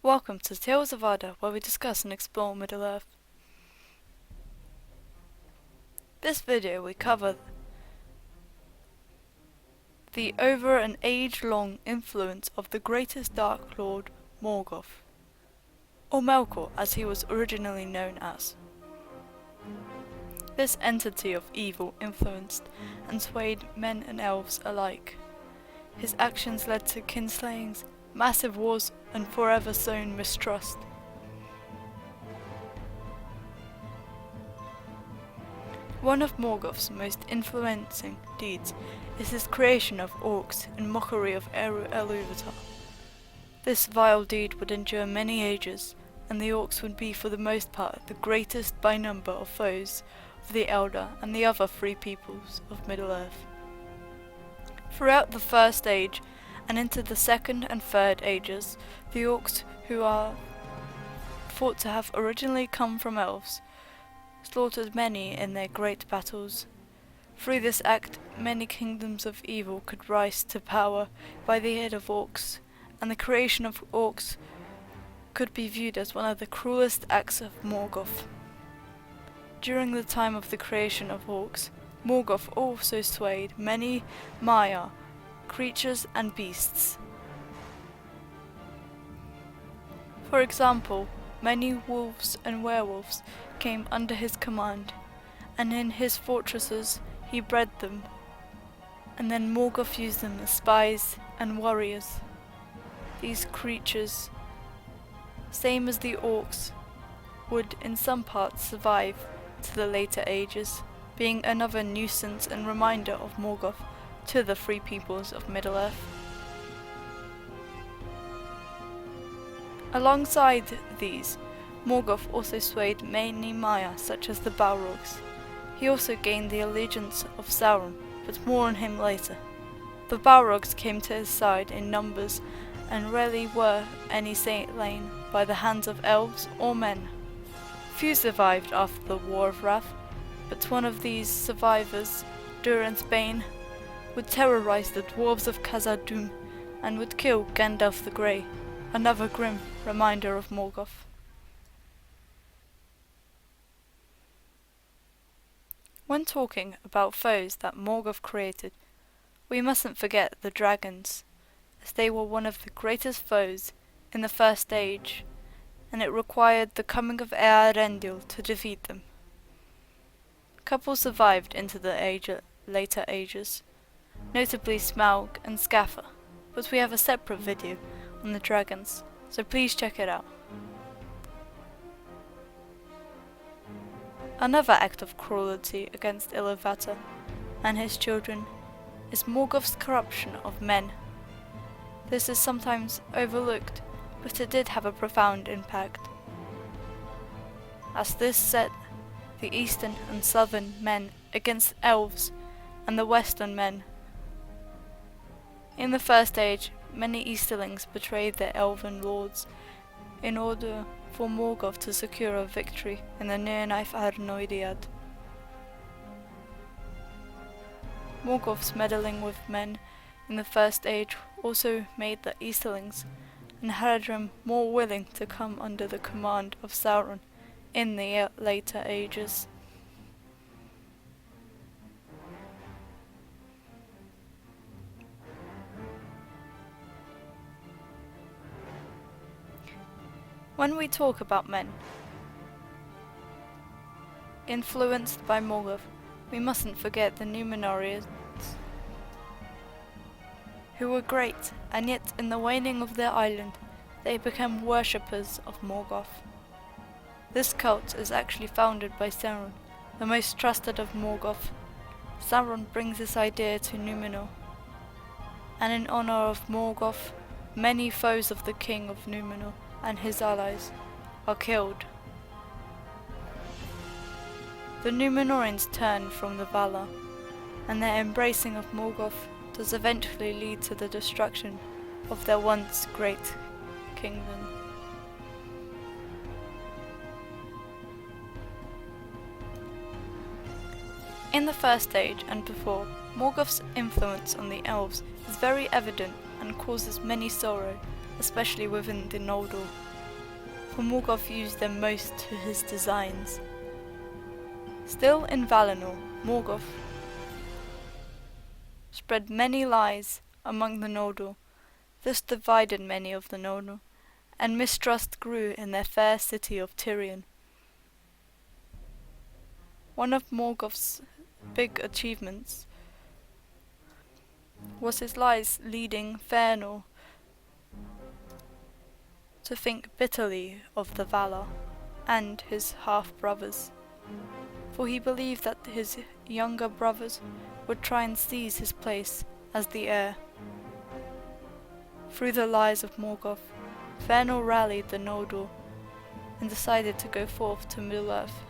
Welcome to Tales of Arda, where we discuss and explore Middle-earth. This video we cover the over an age-long influence of the greatest Dark Lord Morgoth, or Melkor as he was originally known as. This entity of evil influenced and swayed men and elves alike. His actions led to kinslayings, massive wars, and forever sown mistrust. One of Morgoth's most influencing deeds is his creation of orcs in mockery of Eru Eluvatar. This vile deed would endure many ages, and the orcs would be for the most part the greatest by number of foes of the Elder and the other free peoples of Middle-earth. Throughout the First Age and into the Second and Third Ages, the orcs, who are thought to have originally come from elves, slaughtered many in their great battles. Through this act, many kingdoms of evil could rise to power by the aid of orcs, and the creation of orcs could be viewed as one of the cruelest acts of Morgoth. During the time of the creation of orcs, Morgoth also swayed many Maiar, creatures and beasts. For example, many wolves and werewolves came under his command, and in his fortresses he bred them, and then Morgoth used them as spies and warriors. These creatures, same as the orcs, would in some parts survive to the later ages, being another nuisance and reminder of Morgoth to the free peoples of Middle-earth. Alongside these, Morgoth also swayed many Maiar such as the Balrogs. He also gained the allegiance of Sauron, but more on him later. The Balrogs came to his side in numbers and rarely were any slain by the hands of elves or men. Few survived after the War of Wrath, but one of these survivors, Durin's Bane, would terrorize the dwarves of Khazad-dûm and would kill Gandalf the Grey, another grim reminder of Morgoth. When talking about foes that Morgoth created, we mustn't forget the dragons, as they were one of the greatest foes in the First Age, and it required the coming of Eärendil to defeat them. A couple survived into the later ages, notably Smaug and Scaffa, but we have a separate video on the dragons, so please check it out. Another act of cruelty against Iluvatar and his children is Morgoth's corruption of men. This is sometimes overlooked, but it did have a profound impact, as this set the eastern and southern men against elves and the western men. In the First Age, many Easterlings betrayed their elven lords in order for Morgoth to secure a victory in the Nirnaeth Arnoediad. Morgoth's meddling with men in the First Age also made the Easterlings and Haradrim more willing to come under the command of Sauron in the later ages. When we talk about men influenced by Morgoth, we mustn't forget the Númenóreans, who were great, and yet in the waning of their island, they became worshippers of Morgoth. This cult is actually founded by Sauron, the most trusted of Morgoth. Sauron brings this idea to Númenor, and in honor of Morgoth, many foes of the king of Númenor and his allies are killed. The Númenóreans turn from the Valar, and their embracing of Morgoth does eventually lead to the destruction of their once great kingdom. In the First Age and before, Morgoth's influence on the elves is very evident and causes many sorrow, especially within the Noldor, for Morgoth used them most to his designs. Still in Valinor, Morgoth spread many lies among the Noldor, thus divided many of the Noldor, and mistrust grew in their fair city of Tirion. One of Morgoth's big achievements was his lies, leading Fëanor to think bitterly of the Valar and his half-brothers, for he believed that his younger brothers would try and seize his place as the heir. Through the lies of Morgoth, Fëanor rallied the Noldor and decided to go forth to Middle-earth,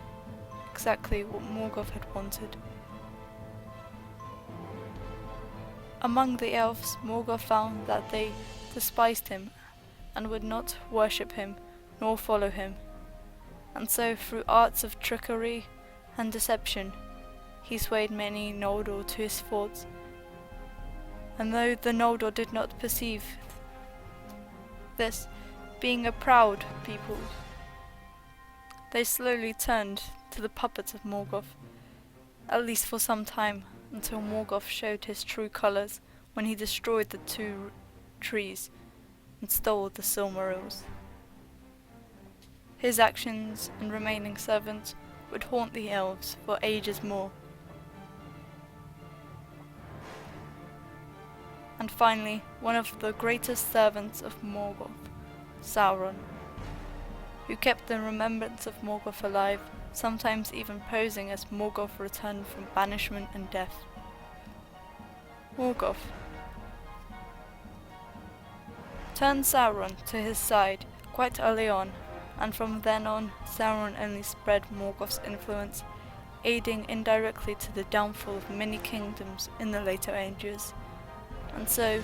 exactly what Morgoth had wanted. Among the elves, Morgoth found that they despised him and would not worship him nor follow him, and so through arts of trickery and deception he swayed many Noldor to his thoughts. And though the Noldor did not perceive this, being a proud people, they slowly turned to the puppets of Morgoth, at least for some time, until Morgoth showed his true colours when he destroyed the two trees and stole the Silmarils. His actions and remaining servants would haunt the elves for ages more. And finally, one of the greatest servants of Morgoth, Sauron, who kept the remembrance of Morgoth alive, sometimes even posing as Morgoth returned from banishment and death. Morgoth turned Sauron to his side quite early on, and from then on Sauron only spread Morgoth's influence, aiding indirectly to the downfall of many kingdoms in the later ages. And so,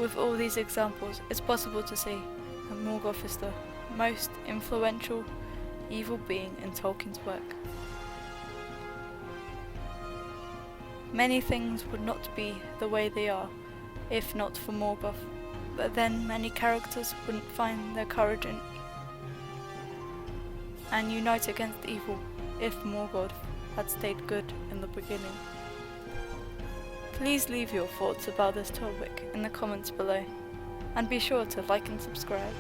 with all these examples, it's possible to see that Morgoth is the most influential evil being in Tolkien's work. Many things would not be the way they are if not for Morgoth, but then many characters wouldn't find their courage and unite against evil if Morgoth had stayed good in the beginning. Please leave your thoughts about this topic in the comments below, and be sure to like and subscribe.